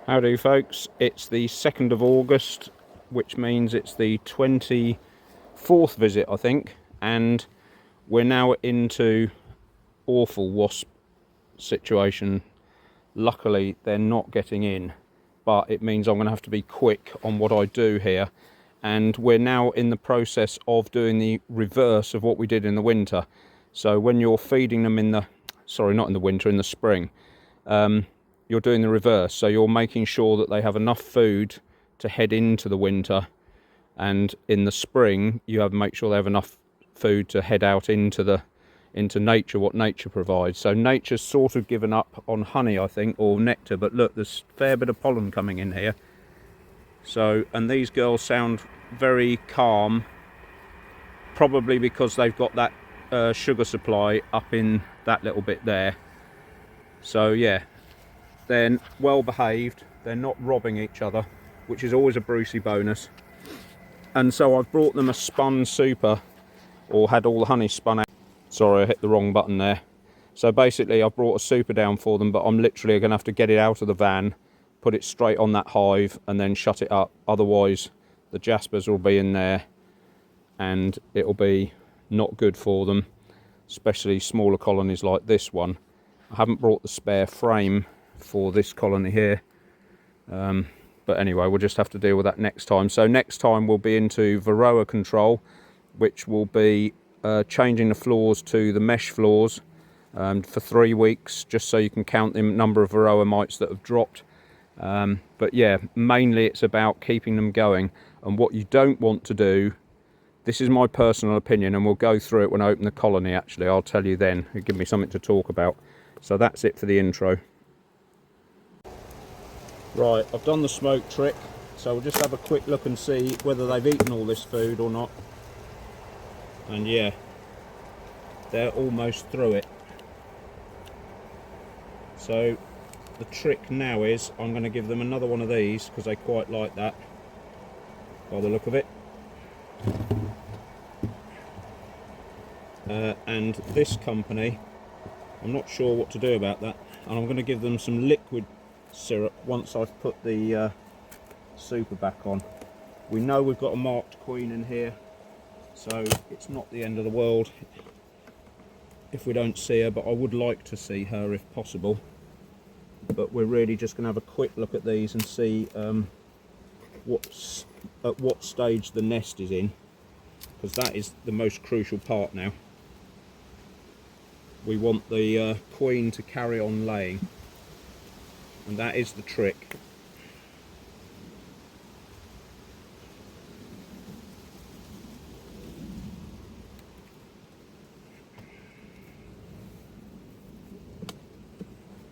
Howdy folks, it's the 2nd of August, which means it's the 24th visit I think, and we're now into awful wasp situation. Luckily they're not getting in, but it means I'm going to have to be quick on what I do here, and we're now in the process of doing the reverse of what we did in the winter. So when you're feeding them in the, sorry, not in the winter, in the spring, you're doing the reverse. So you're making sure that they have enough food to head into the winter, and in the spring you have to make sure they have enough food to head out into nature, what nature provides. So nature's sort of given up on honey, I think, or nectar, but look, there's a fair bit of pollen coming in here. So, and these girls sound very calm, probably because they've got that sugar supply up in that little bit there. So yeah, they're well behaved, they're not robbing each other, which is always a Brucey bonus. And so I've brought them a spun super, or had all the honey spun out. Sorry, I hit the wrong button there. So basically I've brought a super down for them, but I'm literally going to have to get it out of the van, put it straight on that hive and then shut it up. Otherwise the jaspers will be in there and it'll be not good for them, especially smaller colonies like this one. I haven't brought the spare frame for this colony here, but anyway, we'll just have to deal with that next time. So next time we'll be into varroa control, which will be changing the floors to the mesh floors for 3 weeks, just so you can count the number of varroa mites that have dropped. But yeah, mainly it's about keeping them going. And what you don't want to do, this is my personal opinion, and we'll go through it when I open the colony actually, I'll tell you then, it'll give me something to talk about. So that's it for the intro. Right, I've done the smoke trick, so we'll just have a quick look and see whether they've eaten all this food or not. And yeah, they're almost through it. So the trick now is I'm going to give them another one of these, because they quite like that by the look of it. And this company, I'm not sure what to do about that, and I'm going to give them some liquid syrup once I've put the super back on. We know we've got a marked queen in here, so it's not the end of the world if we don't see her, but I would like to see her if possible. But we're really just going to have a quick look at these and see at what stage the nest is in, because that is the most crucial part now. We want the queen to carry on laying, and that is the trick.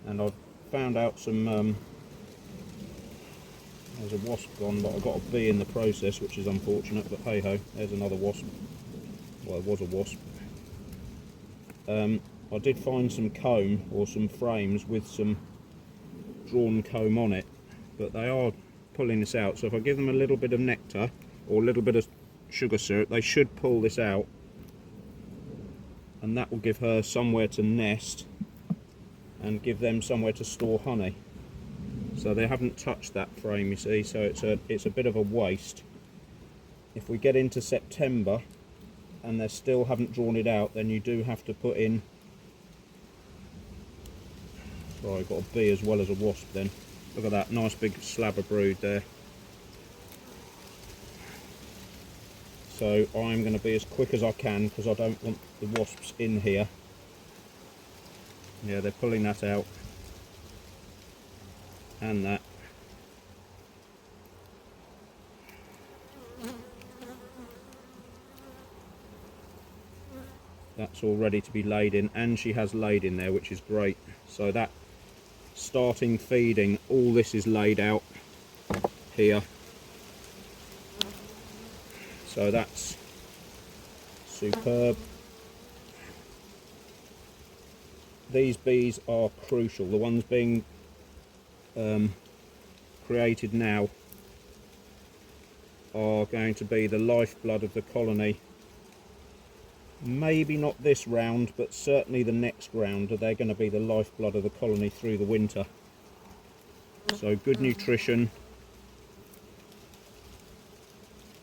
And I've found out some, there's a wasp gone, but I got a bee in the process, which is unfortunate, but hey ho, there's another wasp. Well, it was a wasp. I did find some comb, or some frames with some drawn comb on it, but they are pulling this out. So if I give them a little bit of nectar or a little bit of sugar syrup, they should pull this out, and that will give her somewhere to nest and give them somewhere to store honey. So they haven't touched that frame, you see, so it's a bit of a waste. If we get into September and they still haven't drawn it out, then you do have to put in, sorry, I've got a bee as well as a wasp then. Look at that, nice big slab of brood there. So I'm going to be as quick as I can, because I don't want the wasps in here. Yeah, they're pulling that out, and that. That's all ready to be laid in, and she has laid in there, which is great. So that starting feeding, all this is laid out here. So that's superb. These bees are crucial. The ones being created now are going to be the lifeblood of the colony. Maybe not this round, but certainly the next round. They're going to be the lifeblood of the colony through the winter. So good nutrition,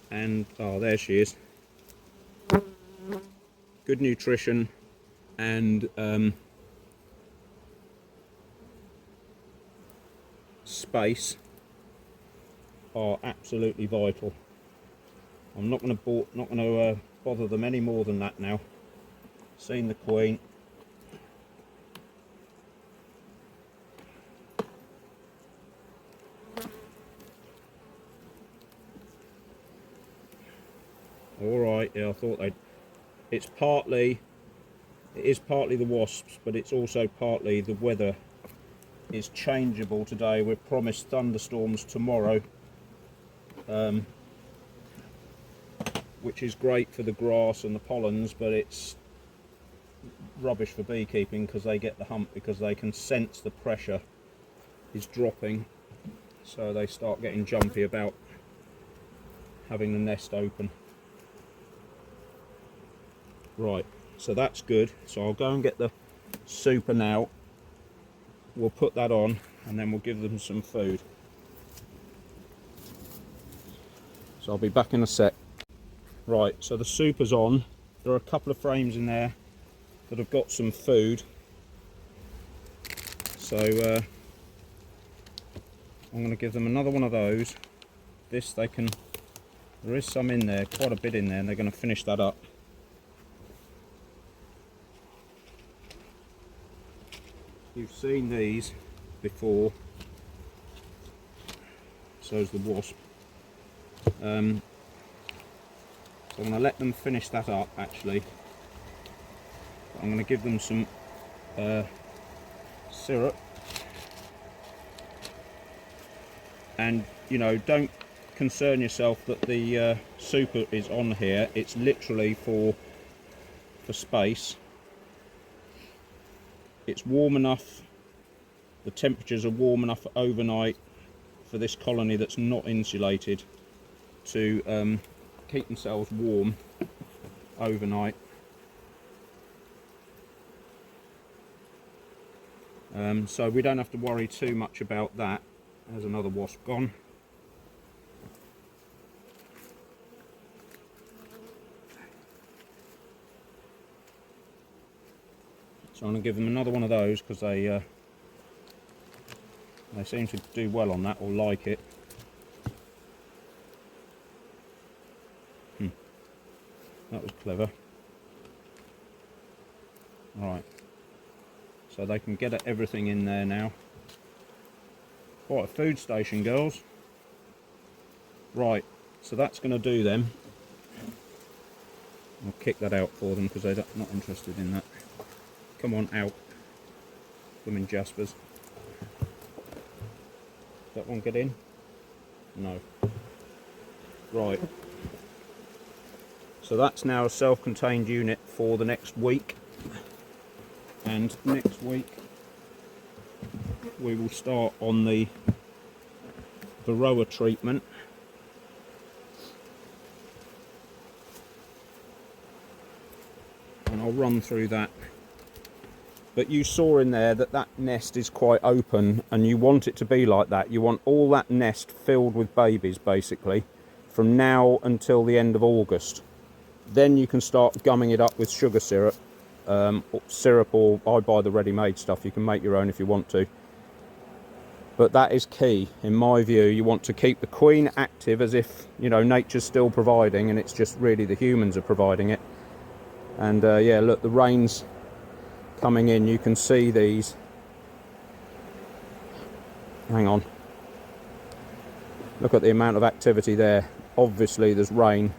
and oh, there she is. Good nutrition and space are absolutely vital. I'm not going to bother them any more than that now. Seen the queen. All right, yeah, I thought they'd. It is partly the wasps, but it's also partly the weather is changeable today. We're promised thunderstorms tomorrow, which is great for the grass and the pollens, but it's rubbish for beekeeping because they get the hump, because they can sense the pressure is dropping, so they start getting jumpy about having the nest open. Right, so that's good. So I'll go and get the super now. We'll put that on and then we'll give them some food. So I'll be back in a sec. Right, so the super's on. There are a couple of frames in there that have got some food. So I'm going to give them another one of those. This they can, there is some in there, quite a bit in there, and they're going to finish that up. You've seen these before, so's the wasp. So I'm going to let them finish that up actually. I'm going to give them some syrup, and you know, don't concern yourself that the super is on here. It's literally for space. It's warm enough, the temperatures are warm enough overnight for this colony that's not insulated to keep themselves warm overnight. So we don't have to worry too much about that. There's another wasp gone. So I'm going to give them another one of those because they seem to do well on that, or like it. That was clever. Right, so they can get everything in there now. Quite a food station, girls. Right, so that's going to do them. I'll kick that out for them because they're not interested in that. Come on, out. Them in Jaspers. That one get in? No. Right. So that's now a self-contained unit for the next week. And next week we will start on the varroa treatment. And I'll run through that. But you saw in there that that nest is quite open, and you want it to be like that. You want all that nest filled with babies, basically, from now until the end of August. Then you can start gumming it up with sugar syrup, or I buy the ready-made stuff. You can make your own if you want to. But that is key, in my view. You want to keep the queen active as if, you know, nature's still providing, and it's just really the humans are providing it. And yeah, look, the rain's coming in. You can see these. Hang on. Look at the amount of activity there. Obviously there's rain.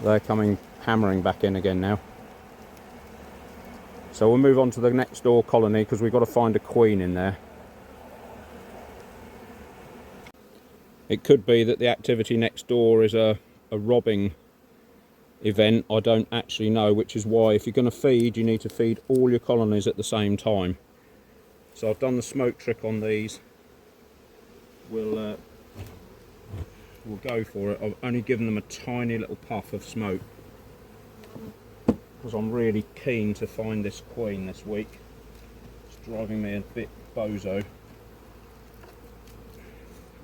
They're coming hammering back in again now. So we'll move on to the next door colony because we've got to find a queen in there. It could be that the activity next door is a robbing event. I don't actually know, which is why if you're going to feed, you need to feed all your colonies at the same time. So I've done the smoke trick on these. We'll go for it. I've only given them a tiny little puff of smoke because I'm really keen to find this queen this week. It's driving me a bit bozo.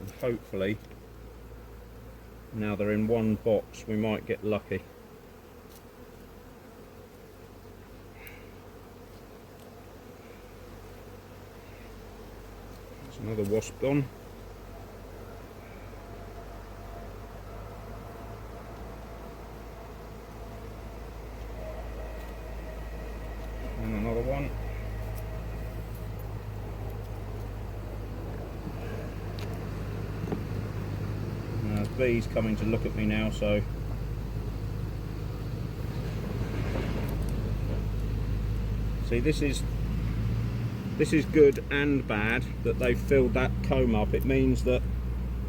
And hopefully, now they're in one box, we might get lucky. There's another wasp gone. And another one. Now, the bee's coming to look at me now, so see, this is good and bad that they've filled that comb up. It means that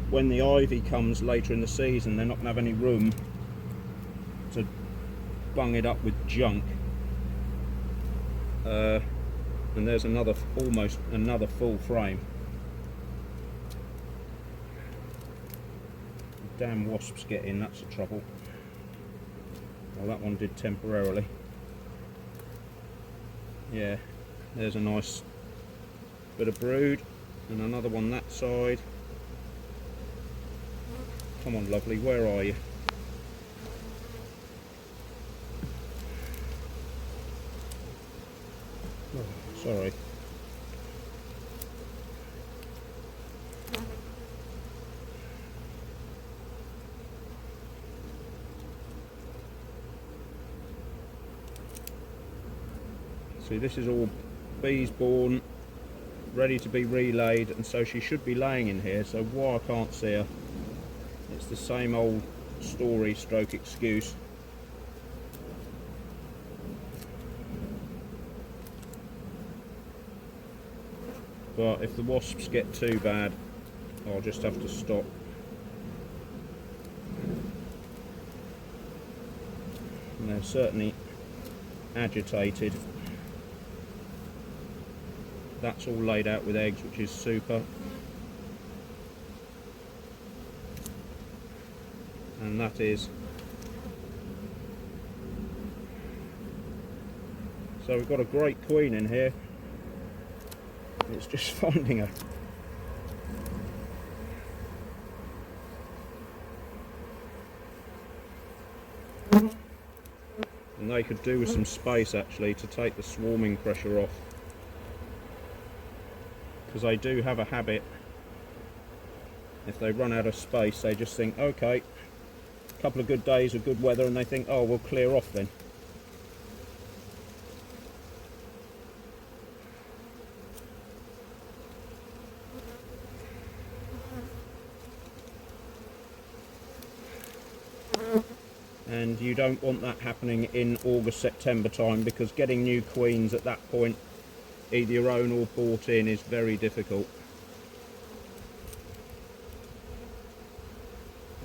when the ivy comes later in the season, they're not going to have any room to bung it up with junk. And there's almost another full frame. Damn wasps get in, that's the trouble. Well, that one did temporarily. Yeah, there's a nice bit of brood, and another one that side. Come on, lovely, where are you? Oh, sorry. See, this is all bees born, ready to be relayed, and so she should be laying in here. So why I can't see her, it's the same old story stroke excuse. But if the wasps get too bad, I'll just have to stop. And they're certainly agitated. That's all laid out with eggs, which is super. And that is. So we've got a great queen in here. It's just finding her. And they could do with some space actually to take the swarming pressure off. Because they do have a habit, if they run out of space, they just think, okay, a couple of good days of good weather, and they think, oh, we'll clear off then. And you don't want that happening in August, September time, because getting new queens at that point, either your own or bought in, is very difficult.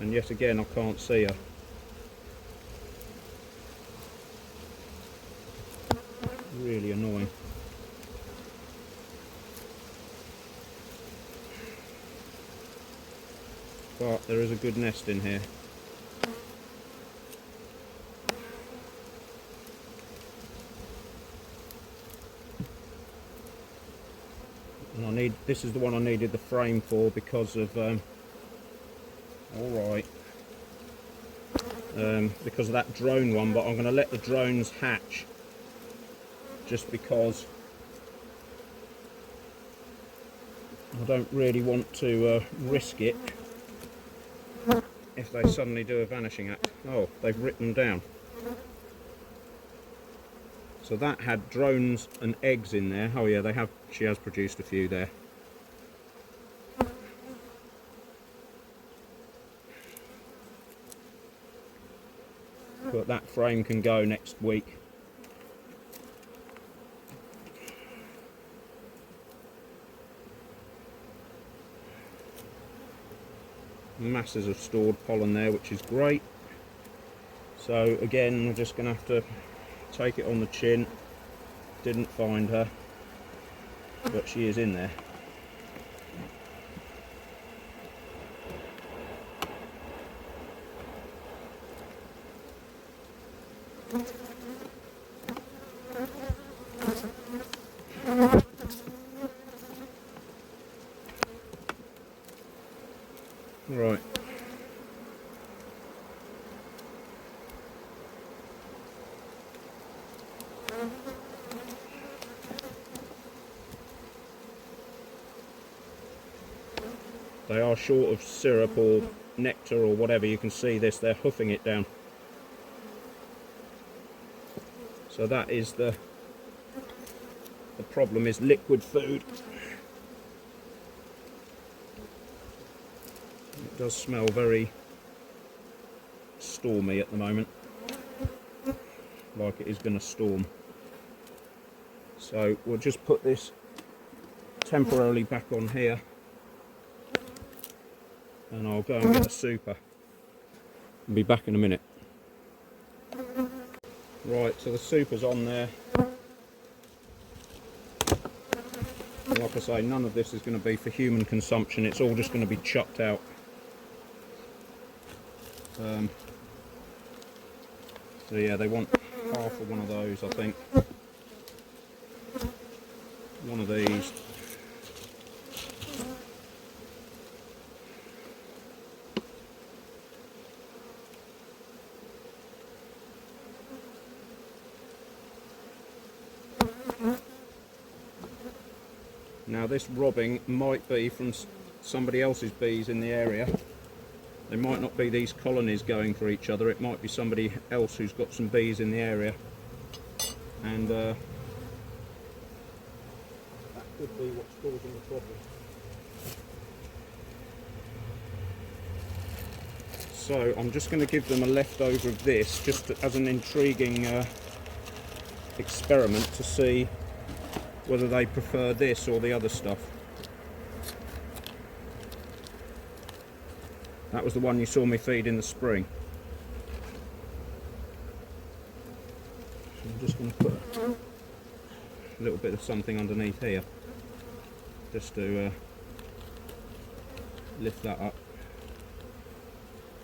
And yet again, I can't see her. Really annoying. But there is a good nest in here. And this is the one I needed the frame for because of because of that drone one, but I'm going to let the drones hatch just because I don't really want to risk it if they suddenly do a vanishing act. Oh, they've written down. So that had drones and eggs in there. Oh yeah, she has produced a few there. But that frame can go next week. Masses of stored pollen there, which is great. So again, we're just going to have to take it on the chin. Didn't find her, but she is in there. Right. They are short of syrup or nectar or whatever. You can see this, they're hoofing it down. So that is the problem, is liquid food. It does smell very stormy at the moment, like it is going to storm. So we'll just put this temporarily back on here, and I'll go and get a super. I'll be back in a minute. Right, so the super's on there. And like I say, none of this is going to be for human consumption. It's all just going to be chucked out. So yeah, they want half of one of those, I think. One of these. Now this robbing might be from somebody else's bees in the area. They might not be these colonies going for each other, it might be somebody else who's got some bees in the area. And that could be what's causing the problem. So I'm just going to give them a leftover of this, just as an intriguing experiment to see whether they prefer this or the other stuff. That was the one you saw me feed in the spring. I'm just going to put a little bit of something underneath here, just to lift that up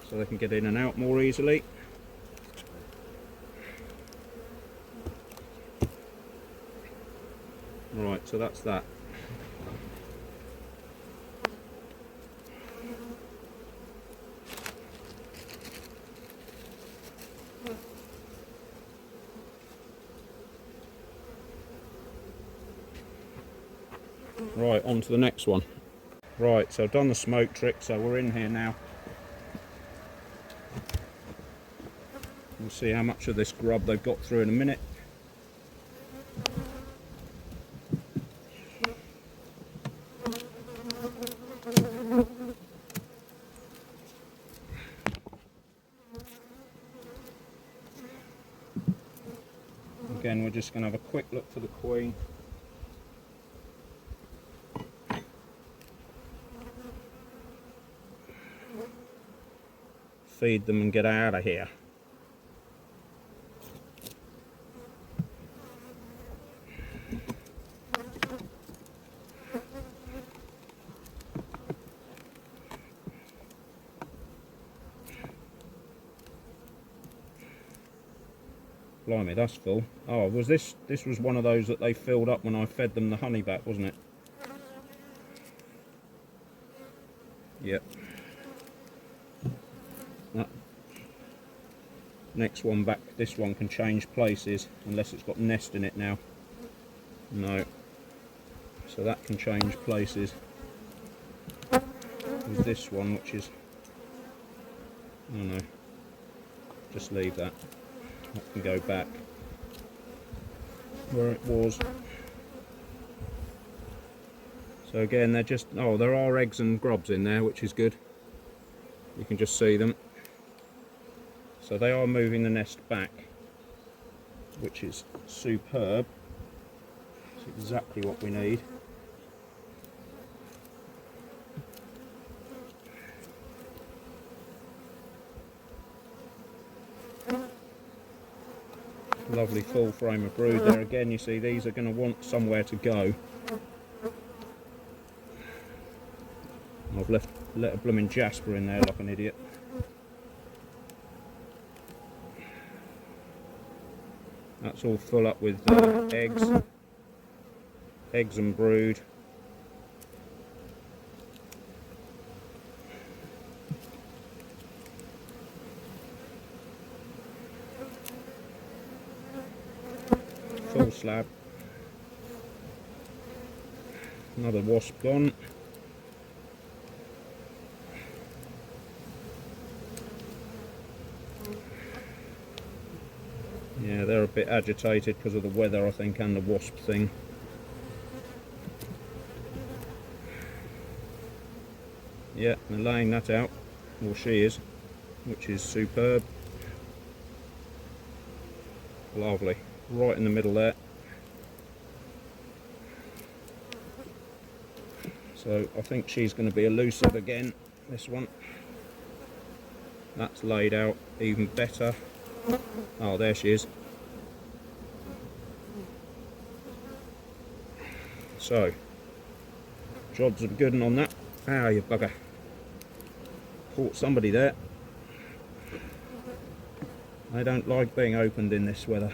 so they can get in and out more easily. Right, so that's that. Right, on to the next one. Right, so I've done the smoke trick, so we're in here now. We'll see how much of this grub they've got through in a minute. Again, we're just going to have a quick look for the queen. Feed them and get out of here. Blimey, that's full. Oh, was this was one of those that they filled up when I fed them the honey back, wasn't it? Yep. That next one back, this one can change places, unless it's got nest in it now. No. So that can change places with this one, which is, I don't know, just leave that. That can go back where it was. So again, they're just, oh, there are eggs and grubs in there, which is good. You can just see them. So they are moving the nest back, which is superb. It's exactly what we need. Lovely full frame of brood there. Again, you see these are going to want somewhere to go. I've let a blooming jasper in there like an idiot. That's all full up with eggs and brood. slab. Another wasp gone. Yeah, they're a bit agitated because of the weather, I think, and the wasp thing. Yeah, they're laying that out, or she is, which is superb. Lovely, right in the middle there. So I think she's going to be elusive again, this one. That's laid out even better. Oh, there she is. So, jobs are good on that. Ah, you bugger. Caught somebody there. They don't like being opened in this weather.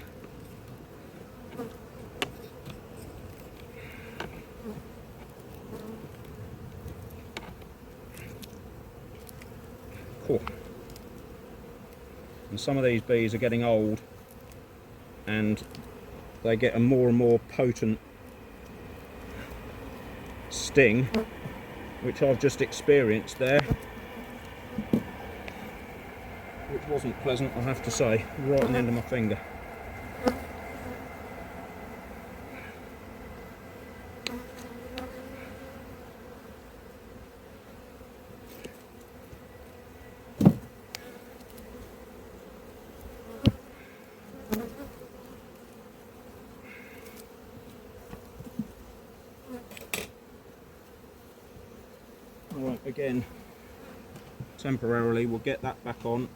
Cool. And some of these bees are getting old and they get a more and more potent sting, which I've just experienced there, which wasn't pleasant, I have to say, right on the end of my finger. Right, again, temporarily we'll get that back on.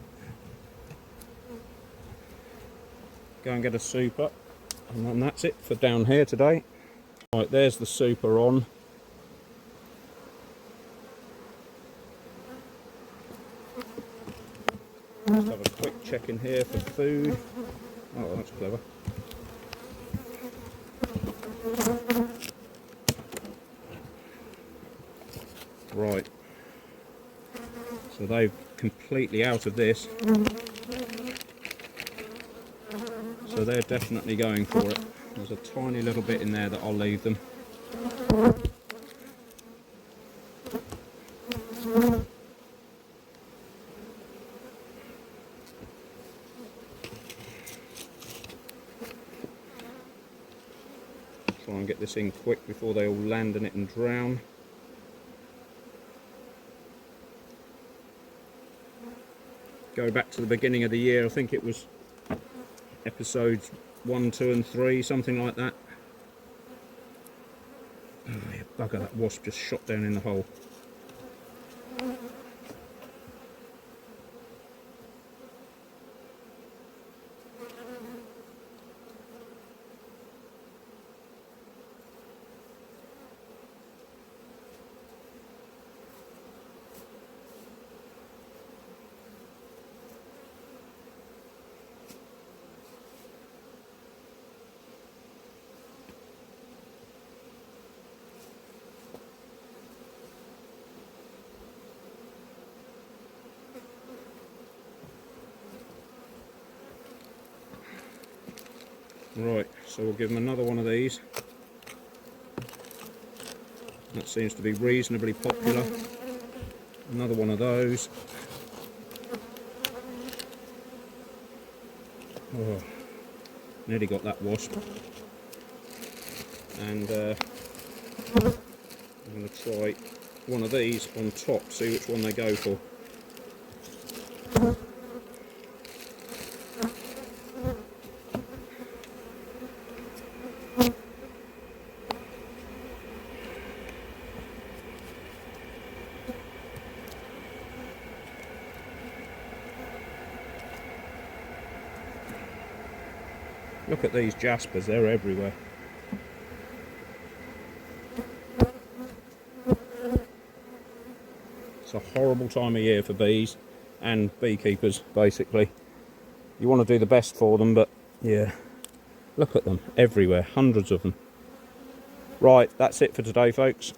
Go and get a super, and then that's it for down here today. Right, there's the super on. Just have a quick check in here for food. Oh, that's clever. Right, so they're completely out of this, so they're definitely going for it. There's a tiny little bit in there that I'll leave them. Try and get this in quick before they all land in it and drown. Go back to the beginning of the year, I think it was episodes 1, 2 and 3, something like that. Oh, you bugger, that wasp just shot down in the hole. Right, so we'll give them another one of these. That seems to be reasonably popular. Another one of those. Oh, nearly got that wasp. And I'm going to try one of these on top, see which one they go for. Look at these jaspers, they're everywhere. It's a horrible time of year for bees and beekeepers, basically. You want to do the best for them, but yeah, look at them everywhere, hundreds of them. Right, that's it for today, folks.